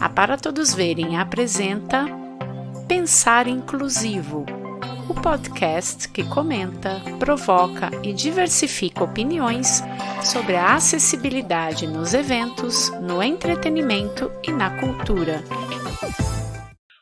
A Para Todos Verem apresenta Pensar Inclusivo, o podcast que comenta, provoca e diversifica opiniões sobre a acessibilidade nos eventos, no entretenimento e na cultura.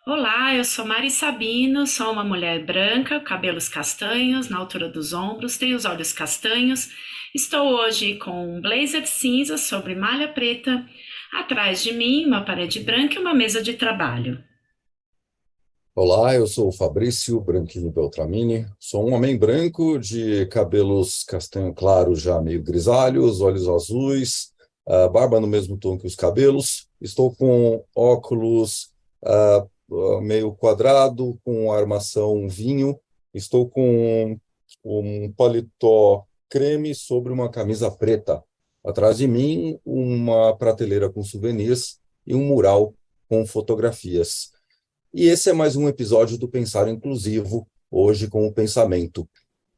Olá, eu sou Mari Sabino, sou uma mulher branca, cabelos castanhos, na altura dos ombros, tenho os olhos castanhos. Estou hoje com um blazer cinza sobre malha preta, atrás de mim uma parede branca e uma mesa de trabalho. Olá, eu sou o Fabrício Branquinho Beltramini, sou um homem branco de cabelos castanho claro já meio grisalhos, olhos azuis, barba no mesmo tom que os cabelos. Estou com óculos meio quadrado, com armação vinho. Estou com um paletó creme sobre uma camisa preta. Atrás de mim, uma prateleira com souvenirs e um mural com fotografias. E esse é mais um episódio do Pensar Inclusivo, hoje com o pensamento: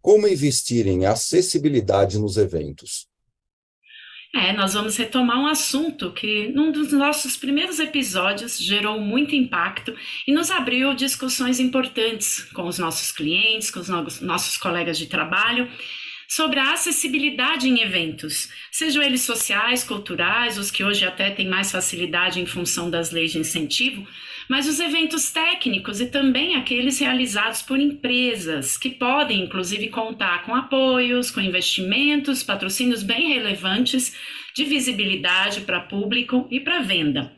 como investir em acessibilidade nos eventos? Nós vamos retomar um assunto que, num dos nossos primeiros episódios, gerou muito impacto e nos abriu discussões importantes com os nossos clientes, com os nossos colegas de trabalho, sobre a acessibilidade em eventos, sejam eles sociais, culturais, os que hoje até têm mais facilidade em função das leis de incentivo, mas os eventos técnicos e também aqueles realizados por empresas, que podem, inclusive, contar com apoios, com investimentos, patrocínios bem relevantes de visibilidade para público e para venda.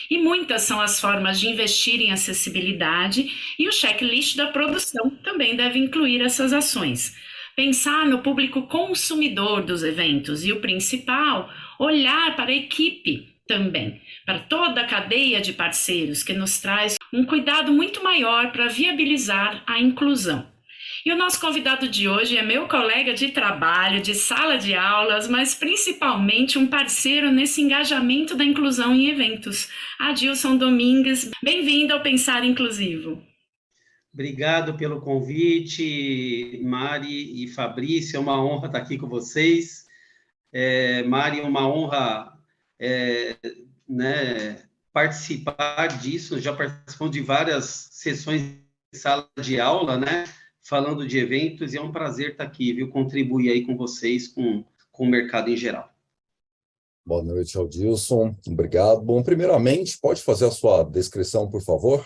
E muitas são as formas de investir em acessibilidade e o checklist da produção também deve incluir essas ações. Pensar no público consumidor dos eventos e o principal, olhar para a equipe também, para toda a cadeia de parceiros que nos traz um cuidado muito maior para viabilizar a inclusão. E o nosso convidado de hoje é meu colega de trabalho, de sala de aulas, mas principalmente um parceiro nesse engajamento da inclusão em eventos, Adilson Domingues. Bem-vindo ao Pensar Inclusivo. Obrigado pelo convite, Mari e Fabrício, é uma honra estar aqui com vocês. Mari, é uma honra participar disso, já participamos de várias sessões de sala de aula, falando de eventos, e é um prazer estar aqui, viu, contribuir aí com vocês, com o mercado em geral. Boa noite, Adilson, obrigado. Bom, primeiramente, pode fazer a sua descrição, por favor?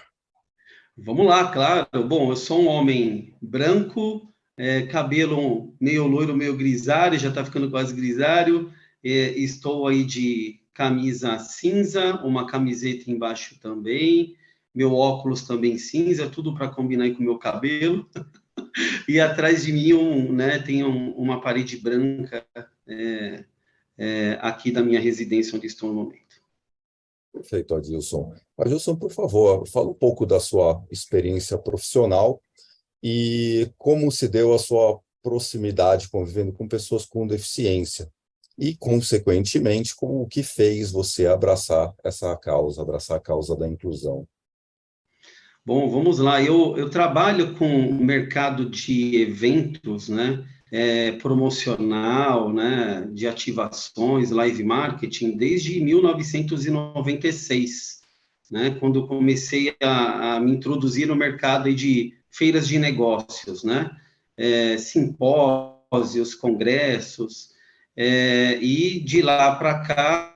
Vamos lá, claro. Bom, eu sou um homem branco, cabelo meio loiro, meio grisalho, já está ficando quase grisalho. Estou aí de camisa cinza, uma camiseta embaixo também, meu óculos também cinza, tudo para combinar aí com o meu cabelo. E atrás de mim tem uma parede branca aqui da minha residência onde estou no momento. Perfeito, Adilson. Adilson, por favor, fala um pouco da sua experiência profissional e como se deu a sua proximidade convivendo com pessoas com deficiência e, consequentemente, como o que fez você abraçar essa causa, abraçar a causa da inclusão. Bom, vamos lá. Eu trabalho com o mercado de eventos, promocional, de ativações, live marketing, desde 1996, quando eu comecei a me introduzir no mercado aí de feiras de negócios, simpósios, congressos, e de lá para cá,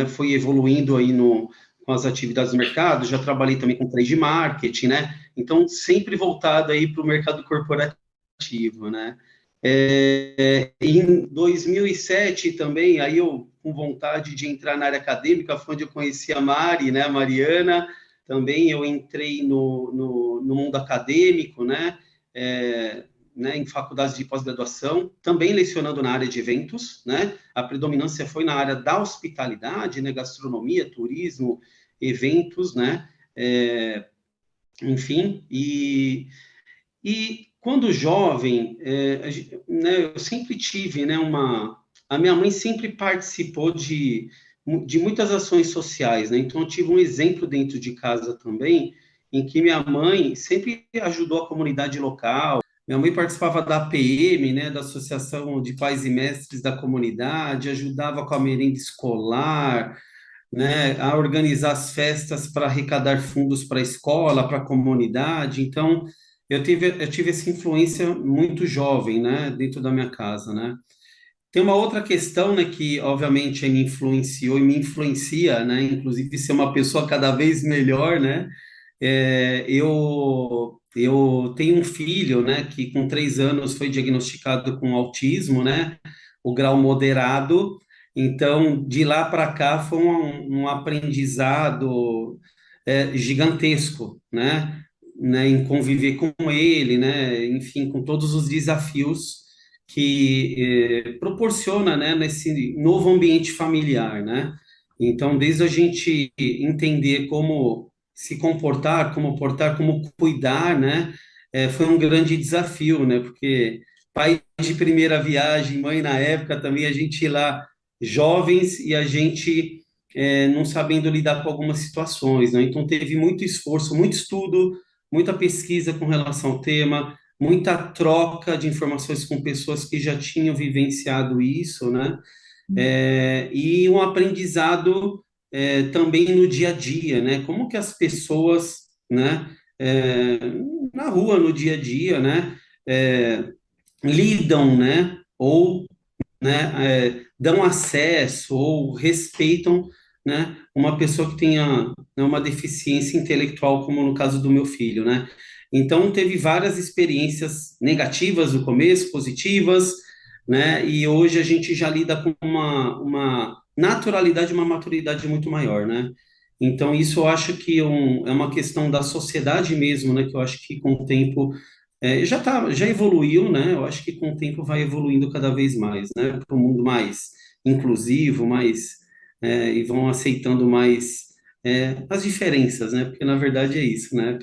foi evoluindo aí com as atividades do mercado. Já trabalhei também com trade marketing, então sempre voltado aí para o mercado corporativo, em 2007 também, aí eu com vontade de entrar na área acadêmica, foi onde eu conheci a Mari, a Mariana, também eu entrei no mundo acadêmico, em faculdades de pós-graduação, também lecionando na área de eventos, a predominância foi na área da hospitalidade, gastronomia, turismo, eventos, enfim, e quando jovem, eu sempre tive, a minha mãe sempre participou de muitas ações sociais, então eu tive um exemplo dentro de casa também, em que minha mãe sempre ajudou a comunidade local. Minha mãe participava da APM, da Associação de Pais e Mestres da Comunidade, ajudava com a merenda escolar, né, a organizar as festas para arrecadar fundos para a escola, para a comunidade. Então, eu tive essa influência muito jovem, né, dentro da minha casa, né. Tem uma outra questão, né, que obviamente me influenciou e me influencia, né, inclusive ser uma pessoa cada vez melhor, né. Eu tenho um filho, né, que com 3 anos foi diagnosticado com autismo, né, o grau moderado. Então, de lá para cá foi um aprendizado gigantesco, né, em conviver com ele, né, enfim, com todos os desafios que proporciona, né, nesse novo ambiente familiar, né? Então, desde a gente entender como se comportar, como portar, como cuidar, né? Foi um grande desafio, né? Porque pai de primeira viagem, mãe na época também, a gente ia lá jovens e a gente não sabendo lidar com algumas situações, né? Então, teve muito esforço, muito estudo, muita pesquisa com relação ao tema, muita troca de informações com pessoas que já tinham vivenciado isso, né? E um aprendizado também no dia a dia, né? Como que as pessoas, né, é, na rua, no dia a dia, né, lidam, né, ou dão acesso ou respeitam, né, uma pessoa que tenha, né, uma deficiência intelectual, como no caso do meu filho, né? Então, teve várias experiências negativas no começo, positivas, né? E hoje a gente já lida com uma naturalidade, uma maturidade muito maior, né? Então, isso eu acho que é uma questão da sociedade mesmo, né? Que eu acho que com o tempo já evoluiu, né? Eu acho que com o tempo vai evoluindo cada vez mais, né? Para um mundo mais inclusivo, e vão aceitando mais as diferenças, né? Porque na verdade é isso, né?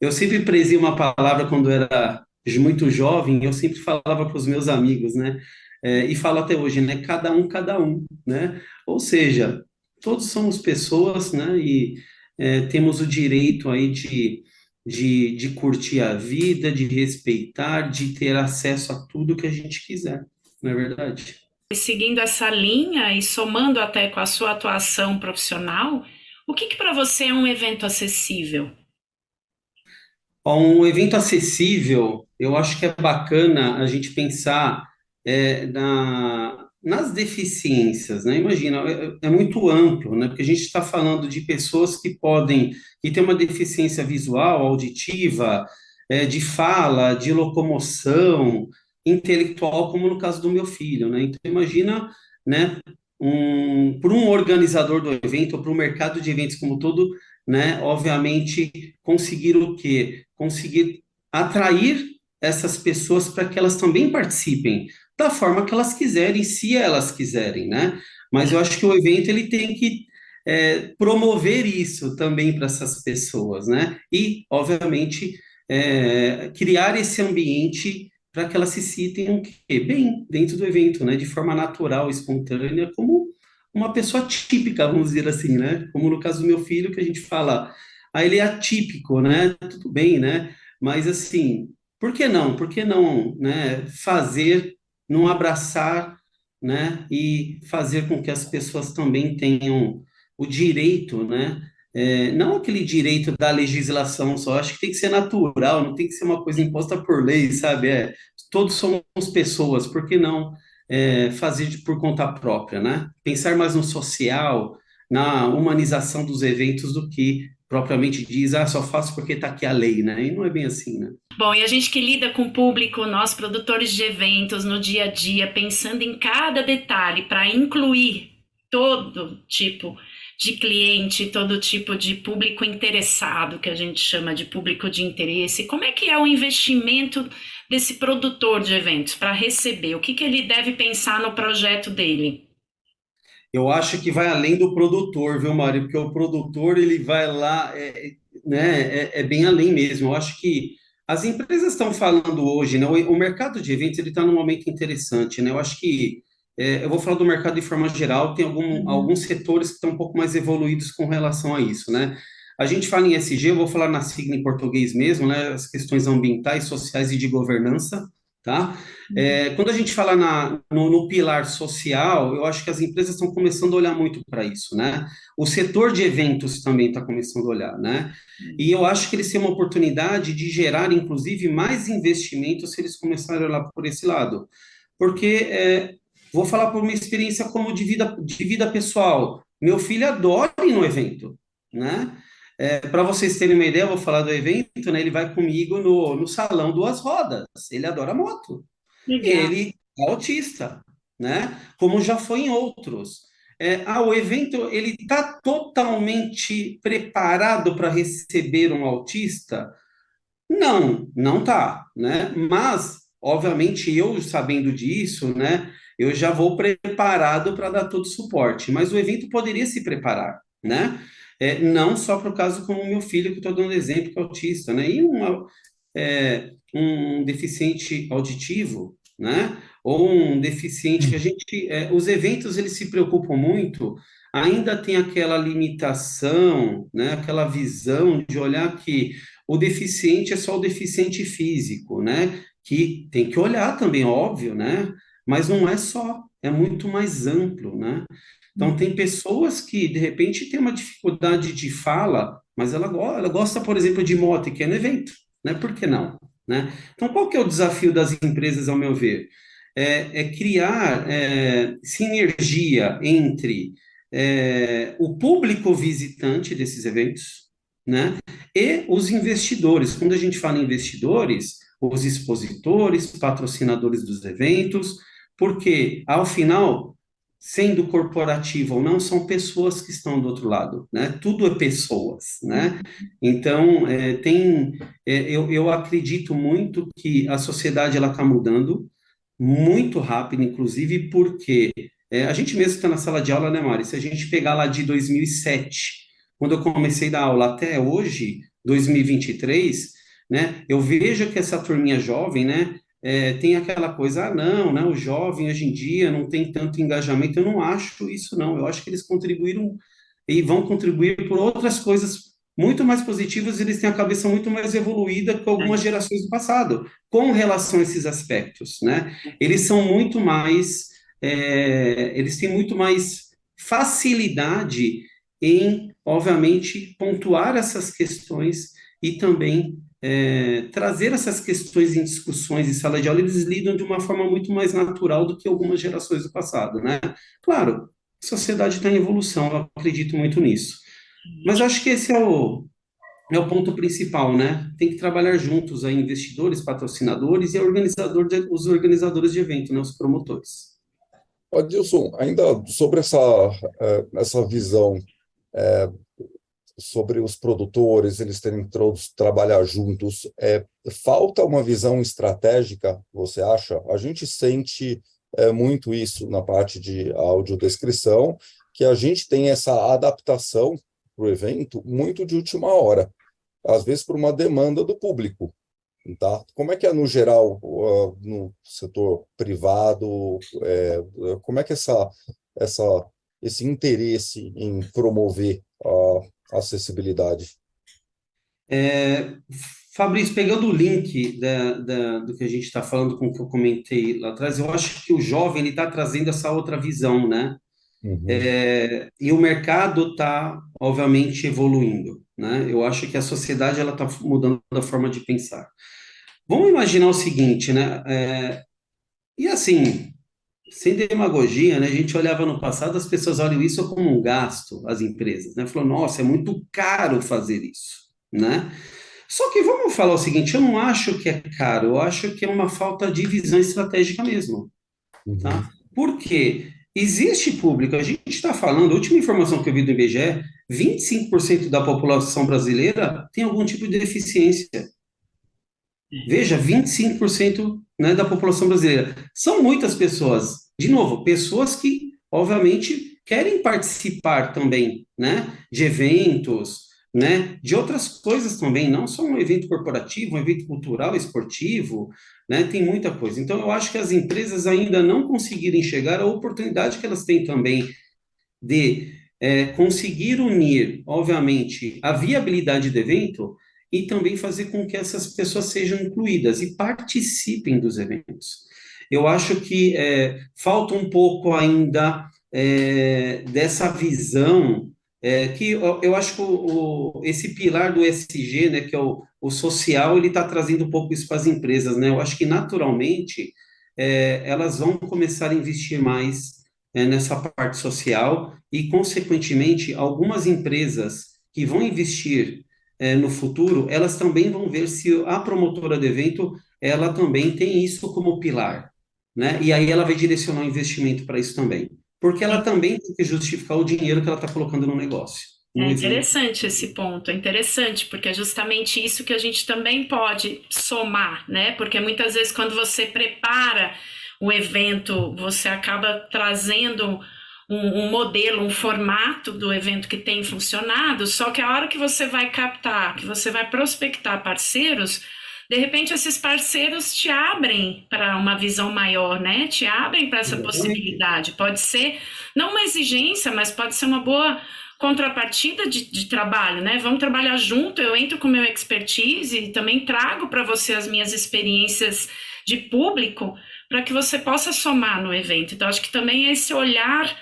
Eu sempre prezei uma palavra quando era muito jovem, eu sempre falava para os meus amigos, né? E falo até hoje, né? Cada um, né? Ou seja, todos somos pessoas, né? E temos o direito aí de curtir a vida, de respeitar, de ter acesso a tudo que a gente quiser, não é verdade? E seguindo essa linha e somando até com a sua atuação profissional, o que para você é um evento acessível? Um evento acessível, eu acho que é bacana a gente pensar nas deficiências, né? Imagina, é muito amplo, né? Porque a gente está falando de pessoas que têm uma deficiência visual, auditiva, de fala, de locomoção, intelectual, como no caso do meu filho, né? Então, imagina, né? Para um organizador do evento, ou para o mercado de eventos como todo, né? Obviamente, conseguir o quê? Conseguir atrair essas pessoas para que elas também participem da forma que elas quiserem, se elas quiserem, né? Mas eu acho que o evento ele tem que promover isso também para essas pessoas, né? E, obviamente, criar esse ambiente para que elas se sintam o quê? Bem dentro do evento, né? De forma natural, espontânea, como uma pessoa típica, vamos dizer assim, né? Como no caso do meu filho, que a gente fala, ele é atípico, né? Tudo bem, né? Mas assim, por que não? Por que não, né? Fazer, não abraçar, né? E fazer com que as pessoas também tenham o direito, né? Não aquele direito da legislação só, acho que tem que ser natural, não tem que ser uma coisa imposta por lei, sabe? Todos somos pessoas, por que não fazer por conta própria, né? Pensar mais no social, na humanização dos eventos do que propriamente diz, só faço porque está aqui a lei, né? E não é bem assim, né? Bom, e a gente que lida com o público, nós produtores de eventos no dia a dia, pensando em cada detalhe para incluir todo tipo de cliente, todo tipo de público interessado, que a gente chama de público de interesse. Como é que é o investimento desse produtor de eventos para receber? O que ele deve pensar no projeto dele? Eu acho que vai além do produtor, viu, Mário? Porque o produtor, ele vai lá, né, é bem além mesmo. Eu acho que as empresas estão falando hoje, né? O mercado de eventos, ele está num momento interessante, né? Eu acho que, eu vou falar do mercado de forma geral, tem alguns setores que estão um pouco mais evoluídos com relação a isso, né? A gente fala em ESG, eu vou falar na sigla em português mesmo, né? As questões ambientais, sociais e de governança, tá? Quando a gente fala no pilar social, eu acho que as empresas estão começando a olhar muito para isso, né? O setor de eventos também está começando a olhar, né? E eu acho que eles têm uma oportunidade de gerar, inclusive, mais investimentos se eles começarem a olhar por esse lado. Porque, vou falar por uma experiência como de vida pessoal. Meu filho adora ir no evento, né? Para vocês terem uma ideia, eu vou falar do evento, né? Ele vai comigo no Salão Duas Rodas. Ele adora moto. Legal. Ele é autista, né? Como já foi em outros. O evento, ele está totalmente preparado para receber um autista? Não, não tá, né? Mas, obviamente, eu sabendo disso, né? Eu já vou preparado para dar todo o suporte. Mas o evento poderia se preparar, né? Não só para o caso como o meu filho, que estou dando exemplo, que é autista, né? E um deficiente auditivo, né? Ou um deficiente que a gente, os eventos eles se preocupam muito, ainda tem aquela limitação, né? Aquela visão de olhar que o deficiente é só o deficiente físico, né? Que tem que olhar também, óbvio, né? Mas não é só, é muito mais amplo, né? Então, tem pessoas que, de repente, têm uma dificuldade de fala, mas ela gosta, por exemplo, de moto e quer no evento, né? Por que não? Né? Então, qual que é o desafio das empresas, ao meu ver? Criar sinergia entre o público visitante desses eventos, né? E os investidores. Quando a gente fala em investidores, os expositores, patrocinadores dos eventos, porque, ao final, sendo corporativo ou não, são pessoas que estão do outro lado, né? Tudo é pessoas, né? Então, eu acredito muito que a sociedade ela está mudando muito rápido, inclusive porque a gente mesmo está na sala de aula, né, Mari? Se a gente pegar lá de 2007, quando eu comecei a dar aula até hoje, 2023, né? Eu vejo que essa turminha jovem, né? Tem aquela coisa, não, né? O jovem hoje em dia não tem tanto engajamento. Eu não acho isso, não. Eu acho que eles contribuíram e vão contribuir por outras coisas muito mais positivas. Eles têm a cabeça muito mais evoluída que algumas gerações do passado, com relação a esses aspectos, né? Eles são muito mais, eles têm muito mais facilidade em, obviamente, pontuar essas questões e também trazer essas questões em discussões em sala de aula. Eles lidam de uma forma muito mais natural do que algumas gerações do passado, né? Claro, a sociedade está em evolução, eu acredito muito nisso. Mas acho que esse é o ponto principal, né? Tem que trabalhar juntos aí, investidores, patrocinadores e os organizadores de evento, né? Os promotores. Adilson, ainda sobre essa visão sobre os produtores, eles terem todos trabalhar juntos, falta uma visão estratégica, você acha? A gente sente muito isso na parte de audiodescrição, que a gente tem essa adaptação para o evento muito de última hora, às vezes por uma demanda do público. Tá? Como é que é no geral, no setor privado, como é que esse interesse em promover a acessibilidade? Fabrício, pegando o link do que a gente está falando com o que eu comentei lá atrás, eu acho que o jovem ele está trazendo essa outra visão, né? Uhum. E o mercado está, obviamente, evoluindo, né? Eu acho que a sociedade ela está mudando a forma de pensar. Vamos imaginar o seguinte, né? E assim, sem demagogia, né? A gente olhava no passado, as pessoas olham isso como um gasto, as empresas, né? Falou, nossa, é muito caro fazer isso, né? Só que vamos falar o seguinte, eu não acho que é caro, eu acho que é uma falta de visão estratégica mesmo, Uhum. tá? Por quê? Existe público, a gente está falando, a última informação que eu vi do IBGE, 25% da população brasileira tem algum tipo de deficiência. Veja, 25%, né, da população brasileira. São muitas pessoas. De novo, pessoas que, obviamente, querem participar também, né, de eventos, né, de outras coisas também, não só um evento corporativo, um evento cultural, esportivo, né, tem muita coisa. Então, eu acho que as empresas ainda não conseguiram enxergar a oportunidade que elas têm também de conseguir unir, obviamente, a viabilidade do evento e também fazer com que essas pessoas sejam incluídas e participem dos eventos. Eu acho que falta um pouco ainda dessa visão, que eu acho que esse pilar do ESG, né, que é o social, ele está trazendo um pouco isso para as empresas, né? Eu acho que naturalmente elas vão começar a investir mais nessa parte social e, consequentemente, algumas empresas que vão investir no futuro, elas também vão ver se a promotora do evento, ela também tem isso como pilar, né? E aí ela vai direcionar o investimento para isso também, porque ela também tem que justificar o dinheiro que ela está colocando no negócio, É no evento. interessante esse ponto, é interessante, porque é justamente isso que a gente também pode somar, né? Porque muitas vezes quando você prepara o evento, você acaba trazendo um modelo, um formato do evento que tem funcionado, só que a hora que você vai captar, que você vai prospectar parceiros, de repente esses parceiros te abrem para uma visão maior, né? Te abrem para essa Exatamente. possibilidade. Pode ser não uma exigência, mas pode ser uma boa contrapartida de trabalho, né? Vamos trabalhar junto, eu entro com meu expertise e também trago para você as minhas experiências de público para que você possa somar no evento. Então, acho que também é esse olhar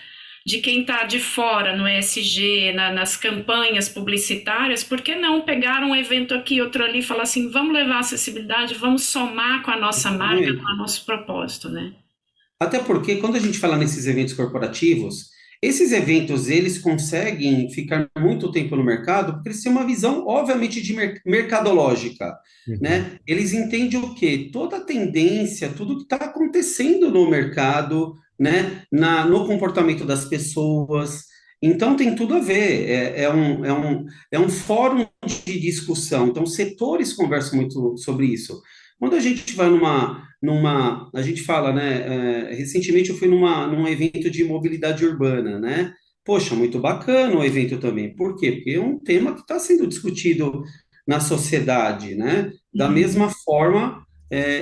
de quem está de fora no ESG, nas campanhas publicitárias, por que não pegar um evento aqui, outro ali e falar assim, vamos levar acessibilidade, vamos somar com a nossa marca, com o Exatamente. nosso propósito, né? Até porque quando a gente fala nesses eventos corporativos, esses eventos eles conseguem ficar muito tempo no mercado porque eles têm uma visão, obviamente, de mercadológica, Uhum. né? Eles entendem o quê? Toda a tendência, tudo que está acontecendo no mercado, né? No comportamento das pessoas. Então tem tudo a ver. É um fórum de discussão. Então, setores conversam muito sobre isso. Quando a gente vai a gente fala, né? Recentemente eu fui num evento de mobilidade urbana, né? Poxa, muito bacana o evento também. Por quê? Porque é um tema que está sendo discutido na sociedade, né? Da Uhum. mesma forma,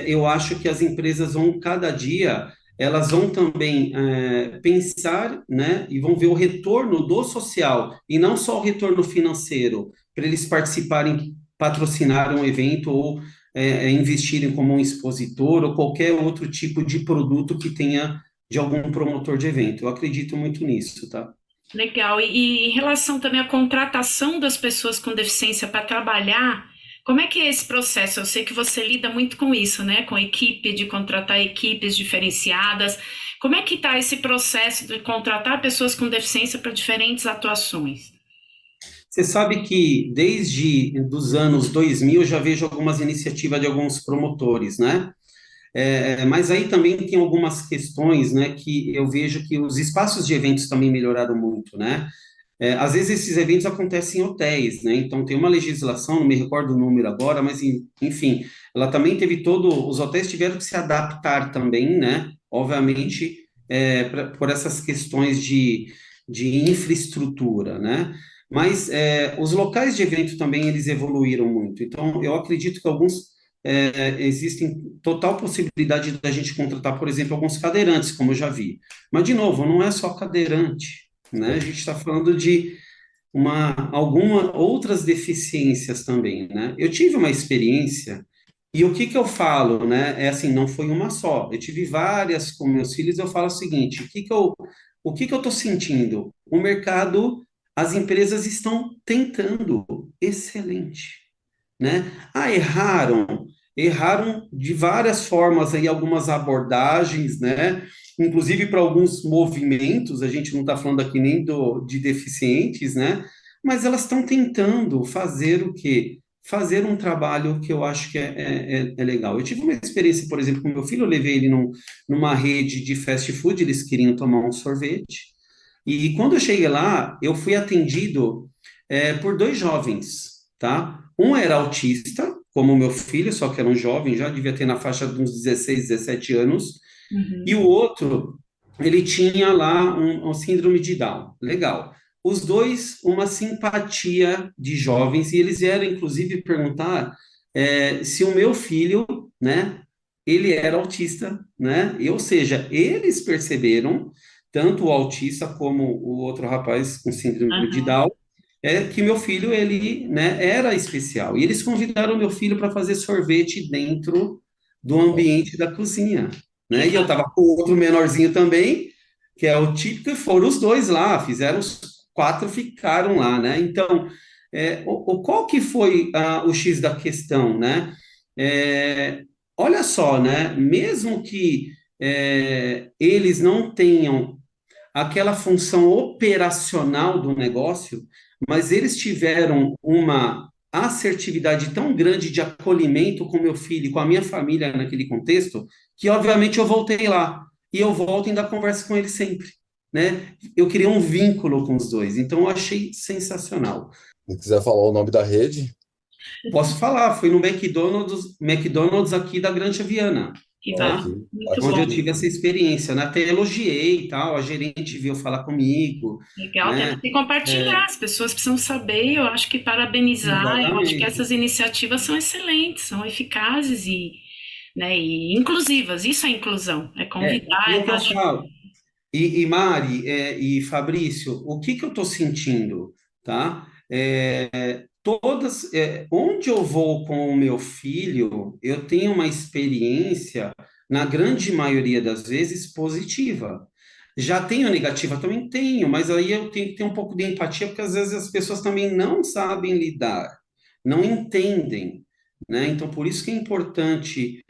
eu acho que as empresas vão, cada dia, elas vão também pensar, né? E vão ver o retorno do social, e não só o retorno financeiro, para eles participarem, patrocinar um evento ou investirem como um expositor ou qualquer outro tipo de produto que tenha de algum promotor de evento. Eu acredito muito nisso, tá? Legal. E em relação também à contratação das pessoas com deficiência para trabalhar, como é que é esse processo? Eu sei que você lida muito com isso, né? Com equipe, de contratar equipes diferenciadas. Como é que está esse processo de contratar pessoas com deficiência para diferentes atuações? Você sabe que desde os anos 2000 eu já vejo algumas iniciativas de alguns promotores, né? Mas aí também tem algumas questões, né, que eu vejo que os espaços de eventos também melhoraram muito, né? Às vezes esses eventos acontecem em hotéis, né? Então tem uma legislação, não me recordo o número agora, mas enfim, ela também teve os hotéis tiveram que se adaptar também, né? Obviamente, por essas questões de infraestrutura, né? Mas os locais de evento também eles evoluíram muito. Então eu acredito que existem total possibilidade da gente contratar, por exemplo, alguns cadeirantes, como eu já vi. Mas de novo, não é só cadeirante, né? A gente está falando de algumas outras deficiências também, né? Eu tive uma experiência, e o que que eu falo, né? É assim, não foi uma só. Eu tive várias com meus filhos, eu falo o seguinte, o que que eu estou sentindo? O mercado, as empresas estão tentando, excelente, né? Erraram de várias formas aí, algumas abordagens, né? Inclusive para alguns movimentos, a gente não está falando aqui nem de deficientes, né? Mas elas estão tentando fazer o quê? Fazer um trabalho que eu acho que é legal. Eu tive uma experiência, por exemplo, com meu filho, eu levei ele numa rede de fast food, eles queriam tomar um sorvete, e quando eu cheguei lá, eu fui atendido por dois jovens, tá? Um era autista, como o meu filho, só que era um jovem, já devia ter na faixa de uns 16, 17 anos, e Uhum. o outro, ele tinha lá um síndrome de Down. Legal. Os dois, uma simpatia de jovens, e eles vieram, inclusive, perguntar se o meu filho, né, ele era autista, né? Ou seja, eles perceberam, tanto o autista como o outro rapaz com síndrome de Aham. Down, é que meu filho, ele, né, era especial. E eles convidaram meu filho para fazer sorvete dentro do ambiente da cozinha, né? E eu Legal. estava com outro menorzinho também, que é o típico, e foram os dois lá, fizeram os quatro, ficaram lá, né? Então, qual que foi o X da questão, né? É, olha só, né? Mesmo que eles não tenham aquela função operacional do negócio, mas eles tiveram uma assertividade tão grande de acolhimento com meu filho e com a minha família naquele contexto, que obviamente eu voltei lá. E eu volto e ainda converso com eles sempre, né? Eu criei um vínculo com os dois, então eu achei sensacional. Se quiser falar o nome da rede, Posso falar, fui no McDonald's aqui da Grande Viana, Que tá? bacana. Muito Onde eu bom. tive essa experiência, né? Até elogiei e tal, a gerente veio falar comigo, Legal, temos né? que compartilhar, as pessoas precisam saber, eu acho que parabenizar, eu acho que Exatamente. essas iniciativas são excelentes, são eficazes e inclusivas, isso é inclusão, é E convidar, é o é que eu dar. falo. E Mari, e Fabrício, o que que eu estou sentindo, tá? Onde eu vou com o meu filho, eu tenho uma experiência, na grande maioria das vezes, positiva. Já tenho negativa? Também tenho, mas aí eu tenho que ter um pouco de empatia, porque às vezes as pessoas também não sabem lidar, não entendem, né? Então, por isso que é importante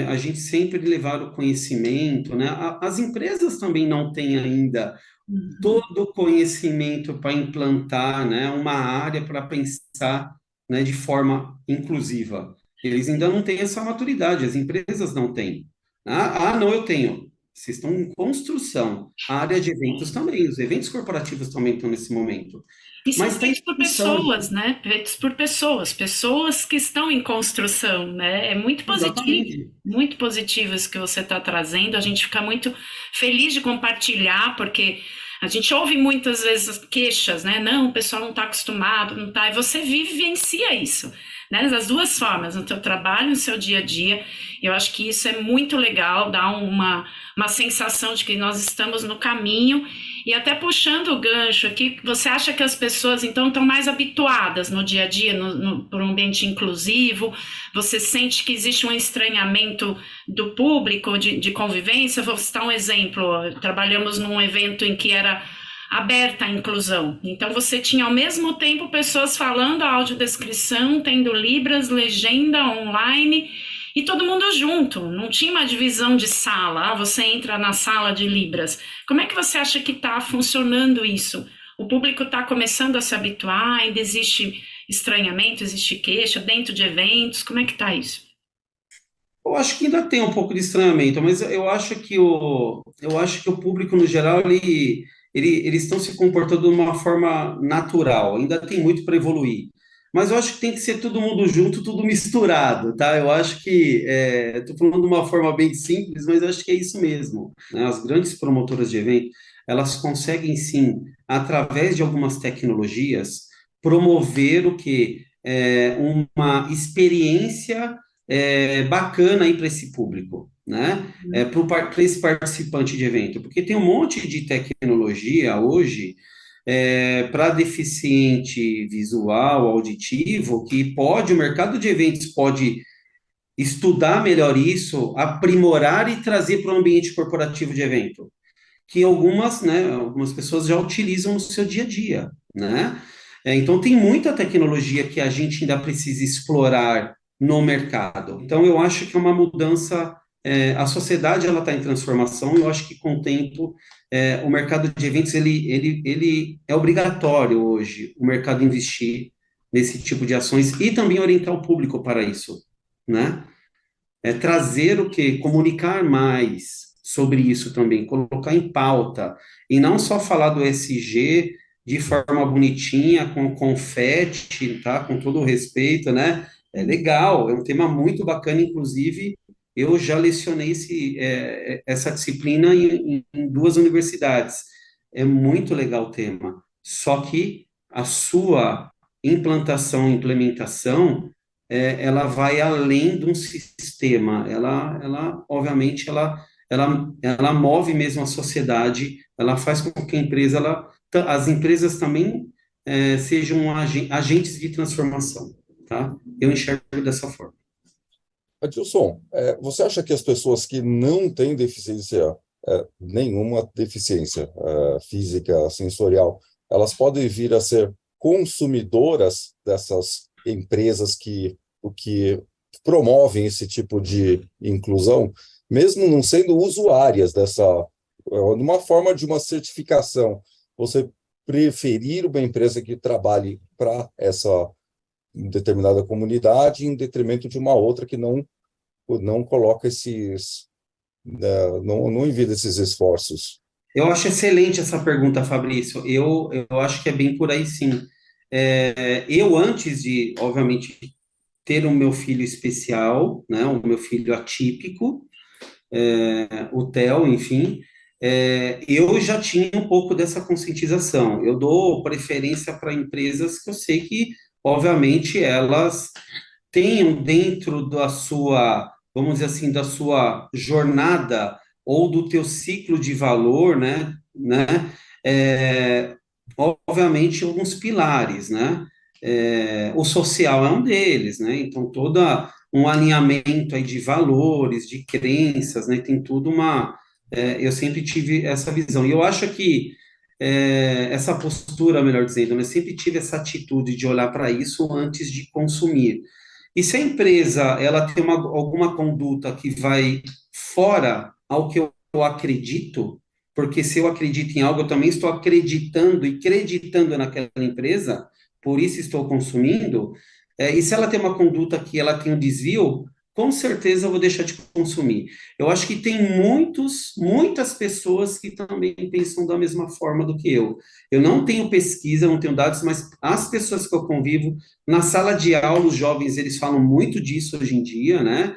a gente sempre levar o conhecimento, né? As empresas também não têm ainda Uhum. todo o conhecimento para implantar, né, uma área para pensar, né, de forma inclusiva. Eles ainda não têm essa maturidade, as empresas não têm. Não, eu tenho. Vocês estão em construção. A área de eventos também, os eventos corporativos também estão nesse momento. E são Mas está em feitos por construção. pessoas, né? Feitos por pessoas, pessoas que estão em construção, né? É Exatamente. muito positivo isso que você está trazendo. A gente fica muito feliz de compartilhar, porque a gente ouve muitas vezes queixas, né? Não, o pessoal não está acostumado, não está. E você vivencia isso, né? Das duas formas, no teu trabalho, no seu dia a dia. Eu acho que isso é muito legal, dá uma sensação de que nós estamos no caminho. E até puxando o gancho aqui, você acha que as pessoas então estão mais habituadas no dia a dia, por um ambiente inclusivo? Você sente que existe um estranhamento do público de convivência? Vou citar um exemplo. Trabalhamos num evento em que era aberta a inclusão. Então você tinha ao mesmo tempo pessoas falando a audiodescrição, tendo libras, legenda online e todo mundo junto. Não tinha uma divisão de sala. Você entra na sala de libras. Como é que você acha que está funcionando isso? O público está começando a se habituar? Ainda existe estranhamento, existe queixa dentro de eventos? Como é que está isso? Eu acho que ainda tem um pouco de estranhamento, mas eu acho que o público no geral eles estão se comportando de uma forma natural. Ainda tem muito para evoluir, mas eu acho que tem que ser todo mundo junto, tudo misturado, tá? Eu acho que estou falando de uma forma bem simples, mas eu acho que é isso mesmo, né? As grandes promotoras de evento elas conseguem sim, através de algumas tecnologias, promover o que uma experiência bacana aí para esse público, né? Para esse participante de evento, porque tem um monte de tecnologia hoje para deficiente visual, auditivo, que o mercado de eventos pode estudar melhor isso, aprimorar e trazer para o ambiente corporativo de evento, que algumas pessoas já utilizam no seu dia a dia, né? Então, tem muita tecnologia que a gente ainda precisa explorar no mercado. Então, eu acho que é uma mudança, a sociedade ela está em transformação, e eu acho que com o tempo, o mercado de eventos, ele é obrigatório hoje, o mercado investir nesse tipo de ações e também orientar o público para isso, né? Trazer o quê? Comunicar mais sobre isso também, colocar em pauta, e não só falar do SG de forma bonitinha, com confete, tá? Com todo o respeito, né? É legal, é um tema muito bacana, inclusive eu já lecionei essa disciplina em duas universidades. É muito legal o tema, só que a sua implantação, implementação ela vai além de um sistema, obviamente, ela move mesmo a sociedade, ela faz com que as empresas também sejam agentes de transformação, tá? Eu enxergo dessa forma. Adilson, você acha que as pessoas que não têm deficiência, nenhuma deficiência física, sensorial, elas podem vir a ser consumidoras dessas empresas que promovem esse tipo de inclusão, mesmo não sendo usuárias dessa, numa forma de uma certificação? Você preferir uma empresa que trabalhe para essa determinada comunidade em detrimento de uma outra que não coloca não envia esses esforços? Eu acho excelente essa pergunta, Fabrício. Eu acho que é bem por aí, sim. Eu, antes de, obviamente, ter o meu filho especial, né, o meu filho atípico, o Theo, enfim, eu já tinha um pouco dessa conscientização. Eu dou preferência para empresas que eu sei que, obviamente, elas tenham dentro da sua, vamos dizer assim, da sua jornada ou do teu ciclo de valor, né, é, obviamente, alguns pilares, né, o social é um deles, né, então toda um alinhamento aí de valores, de crenças, né, tem tudo eu sempre tive essa visão, e eu acho que essa postura, melhor dizendo, né, sempre tive essa atitude de olhar para isso antes de consumir. E se a empresa ela tem alguma conduta que vai fora ao que eu acredito, porque se eu acredito em algo, eu também estou acreditando e acreditando naquela empresa, por isso estou consumindo, e se ela tem uma conduta que ela tem um desvio, com certeza eu vou deixar de consumir. Eu acho que tem muitas pessoas que também pensam da mesma forma do que eu. Eu não tenho pesquisa, não tenho dados, mas as pessoas que eu convivo, na sala de aula, os jovens, eles falam muito disso hoje em dia, né?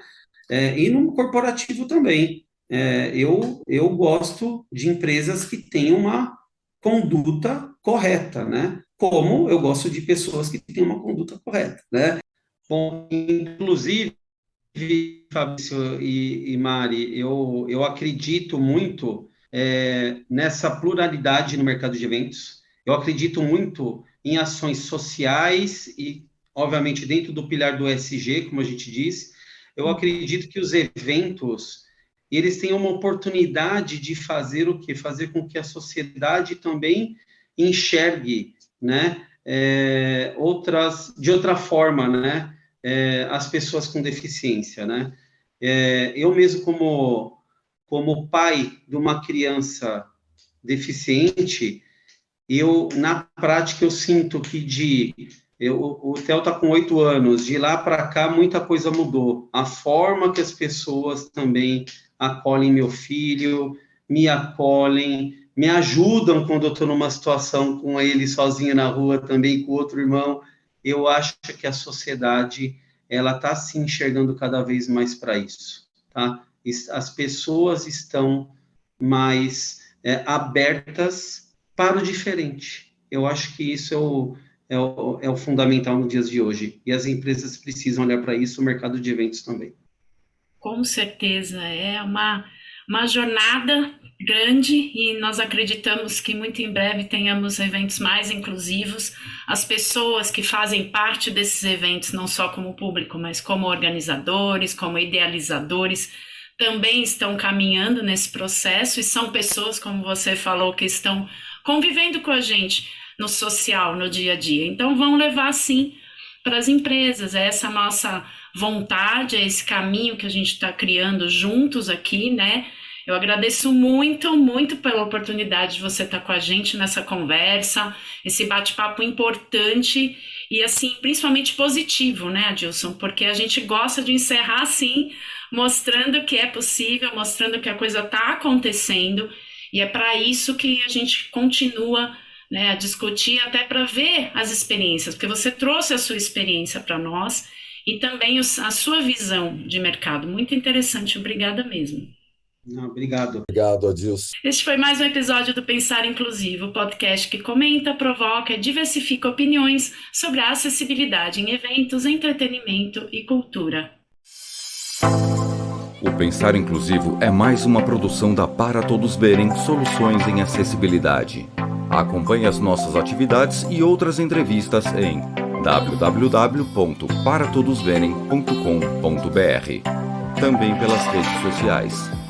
E no corporativo também. Eu gosto de empresas que têm uma conduta correta, né? Como eu gosto de pessoas que têm uma conduta correta, né? Bom, inclusive, Fabrício e Mari, eu acredito muito nessa pluralidade no mercado de eventos. Eu acredito muito em ações sociais e, obviamente, dentro do pilar do ESG, como a gente disse. Eu acredito que os eventos, eles têm uma oportunidade de fazer o quê? Fazer com que a sociedade também enxergue, né, de outra forma, né, as pessoas com deficiência, né? Eu mesmo, como pai de uma criança deficiente, na prática, eu sinto que o Theo está com 8 anos, de lá para cá, muita coisa mudou. A forma que as pessoas também acolhem meu filho, me acolhem, me ajudam quando eu estou numa situação com ele sozinho na rua, também com outro irmão. Eu acho que a sociedade ela está se enxergando cada vez mais para isso, tá? As pessoas estão mais abertas para o diferente. Eu acho que isso é o fundamental nos dias de hoje. E as empresas precisam olhar para isso, o mercado de eventos também. Com certeza, é uma jornada grande e nós acreditamos que muito em breve tenhamos eventos mais inclusivos. As pessoas que fazem parte desses eventos, não só como público, mas como organizadores, como idealizadores, também estão caminhando nesse processo e são pessoas, como você falou, que estão convivendo com a gente no social, no dia a dia. Então vão levar, sim, para as empresas. É essa nossa vontade, é esse caminho que a gente está criando juntos aqui, né? Eu agradeço muito, muito pela oportunidade de você estar com a gente nessa conversa, esse bate-papo importante e, assim, principalmente positivo, né, Adilson? Porque a gente gosta de encerrar, assim, mostrando que é possível, mostrando que a coisa está acontecendo e é para isso que a gente continua, né, a discutir, até para ver as experiências, porque você trouxe a sua experiência para nós e também a sua visão de mercado. Muito interessante, obrigada mesmo. Não, obrigado. Obrigado, Adilson. Este foi mais um episódio do Pensar Inclusivo, o podcast que comenta, provoca e diversifica opiniões sobre a acessibilidade em eventos, entretenimento e cultura. O Pensar Inclusivo é mais uma produção da Para Todos Verem Soluções em Acessibilidade. Acompanhe as nossas atividades e outras entrevistas em www.paratodosverem.com.br. Também pelas redes sociais.